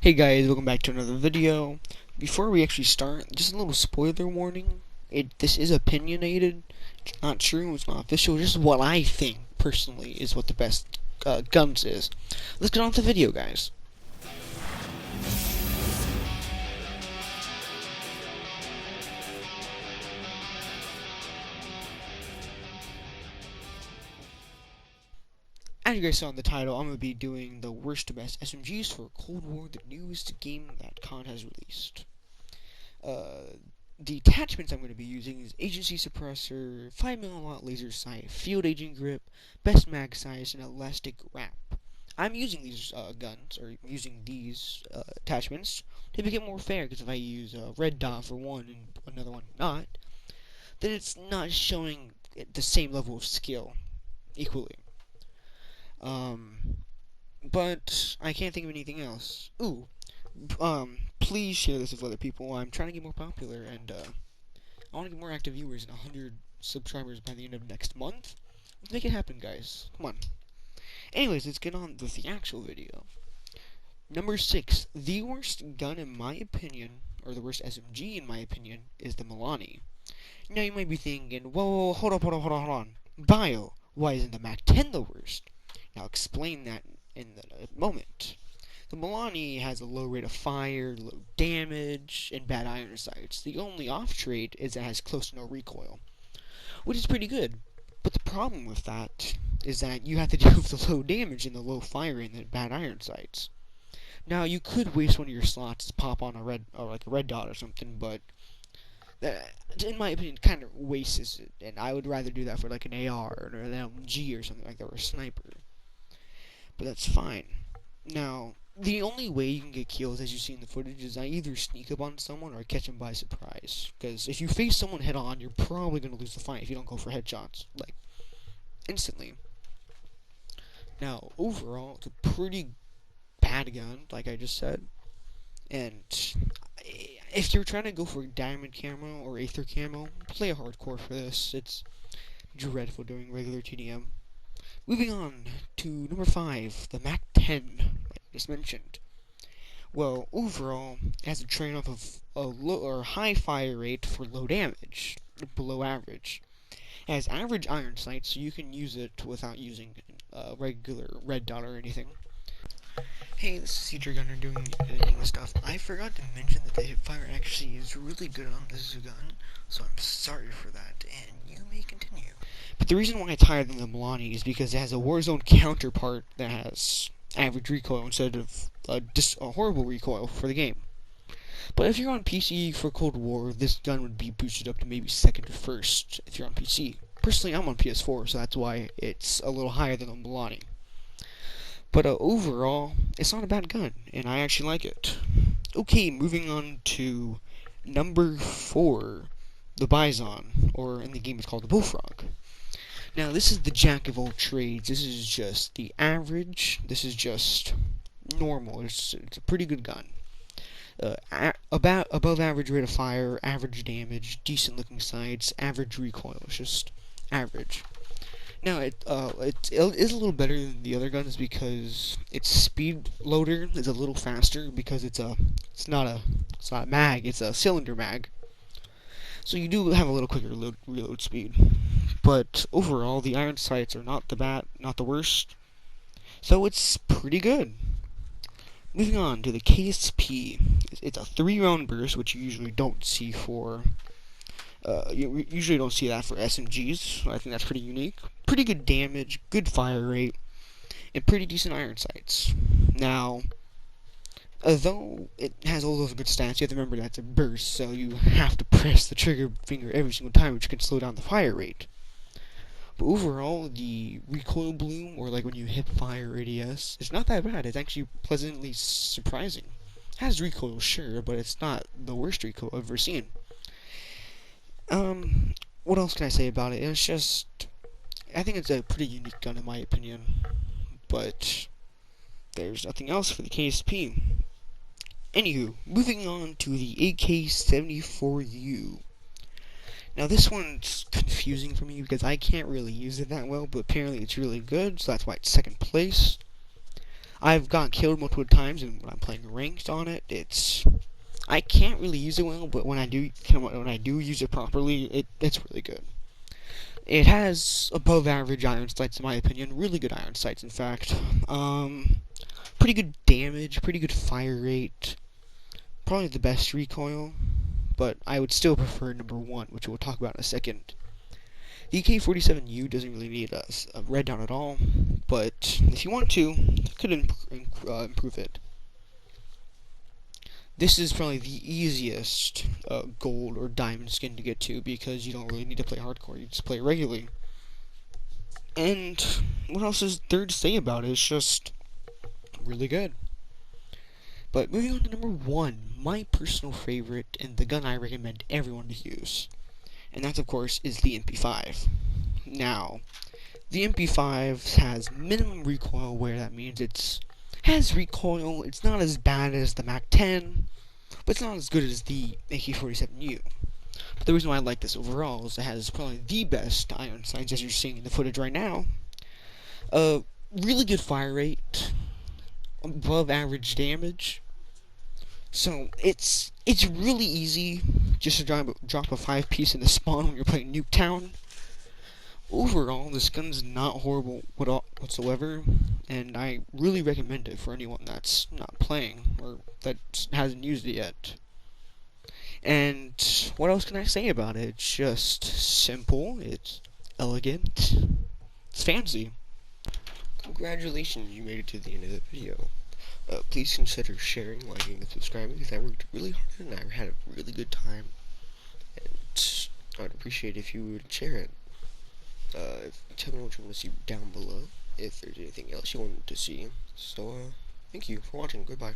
Hey guys, welcome back to another video. Before we actually start, just a little spoiler warning. This is opinionated. It's not true, it's not official. Just what I think, personally, is what the best guns is. Let's get on with the video, guys. As you guys saw in the title, I'm going to be doing the worst to best SMGs for Cold War, the newest game that CON has released. The attachments I'm going to be using is Agency Suppressor, 5mm laser sight, Field Agent Grip, Best Mag Size, and Elastic Wrap. I'm using these guns, or using these attachments, to make it more fair, because if I use a red dot for one and another one not, then it's not showing the same level of skill equally. But I can't think of anything else. Ooh, please share this with other people. I'm trying to get more popular, and I want to get more active viewers and 100 subscribers by the end of next month. Let's make it happen, guys. Come on. Anyways, let's get on with the actual video. Number 6, the worst gun in my opinion, or the worst SMG in my opinion, is the Milano. Now you might be thinking, whoa, hold on. Bio, why isn't the MAC-10 the worst? Now explain that in a moment. The Milano has a low rate of fire, low damage, and bad iron sights. The only off trait is it has close to no recoil, which is pretty good. But the problem with that is that you have to deal with the low damage and the low fire and the bad iron sights. Now you could waste one of your slots to pop on a red dot or something, but that, in my opinion, kind of wastes it. And I would rather do that for like an AR or an LMG or something like that, or a sniper. But that's fine. Now, the only way you can get kills, as you see in the footage, is I either sneak up on someone or catch them by surprise. Because if you face someone head on, you're probably going to lose the fight if you don't go for headshots, like, instantly. Now, overall, it's a pretty bad gun, like I just said. And if you're trying to go for diamond camo or aether camo, play a hardcore for this. It's dreadful doing regular TDM. Moving on to number 5, the MAC-10, like I just mentioned. Well, overall, it has a trade-off of a low or high fire rate for low damage, below average. It has average iron sight, so you can use it without using regular red dot or anything. Hey, this is Future Gunner doing editing stuff. I forgot to mention that the hipfire actually is really good on this gun, so I'm sorry for that, and you may continue. But the reason why it's higher than the Milano is because it has a Warzone counterpart that has average recoil instead of a horrible recoil for the game. But if you're on PC for Cold War, this gun would be boosted up to maybe second or first if you're on PC. Personally, I'm on PS4, so that's why it's a little higher than the Milano. But overall, it's not a bad gun, and I actually like it. Okay, moving on to number 4, the Bison, or in the game it's called the Bullfrog. Now, this is the jack of all trades. This is just the average. This is just normal. It's a pretty good gun. About above average rate of fire, average damage, decent looking sights, average recoil. It's just average. Now, it is a little better than the other guns because its speed loader is a little faster because it's not a mag, it's a cylinder mag. So you do have a little quicker reload speed. But overall, the iron sights are not the worst. So it's pretty good. Moving on to the KSP. It's a 3-round burst, which you usually don't see for you usually don't see that for SMGs, so I think that's pretty unique. Pretty good damage, good fire rate, and pretty decent iron sights. Now, although it has all those good stats, you have to remember that's a burst, so you have to press the trigger finger every single time, which can slow down the fire rate. But overall, the recoil bloom, or like when you hip fire ADS, it's not that bad. It's actually pleasantly surprising. It has recoil, sure, but it's not the worst recoil I've ever seen. What else can I say about it? It's just, I think it's a pretty unique gun in my opinion, but there's nothing else for the KSP. Anywho, moving on to the AK-74U. Now this one's confusing for me because I can't really use it that well, but apparently it's really good, so that's why it's second place. I've got killed multiple times, and when I'm playing ranked on it, I can't really use it well, but when I do use it properly, it's really good. It has above average iron sights in my opinion, really good iron sights in fact. Pretty good damage, pretty good fire rate, probably the best recoil, but I would still prefer number one, which we'll talk about in a second. The AK-47U doesn't really need a red dot at all, but if you want to, it could improve it. This is probably the easiest gold or diamond skin to get to because you don't really need to play hardcore, you just play regularly. And what else is there to say about it? It's just really good. But moving on to number one, my personal favorite and the gun I recommend everyone to use. And that, of course, is the MP5. Now, the MP5 has minimum recoil, where that means it has recoil. It's not as bad as the Mac 10, but it's not as good as the AK-47U. But the reason why I like this overall is it has probably the best iron sights, as you're seeing in the footage right now. Really good fire rate, above average damage. So it's really easy just to drop a 5-piece in the spawn when you're playing Nuketown. Overall, this gun's not horrible whatsoever, and I really recommend it for anyone that's not playing or that hasn't used it yet. And what else can I say about it? It's just simple, it's elegant, it's fancy. Congratulations, you made it to the end of the video. Please consider sharing, liking, and subscribing, because I worked really hard and I had a really good time. And I would appreciate if you would share it. Tell me what you want to see down below, if there's anything else you want to see. So, thank you for watching. Goodbye.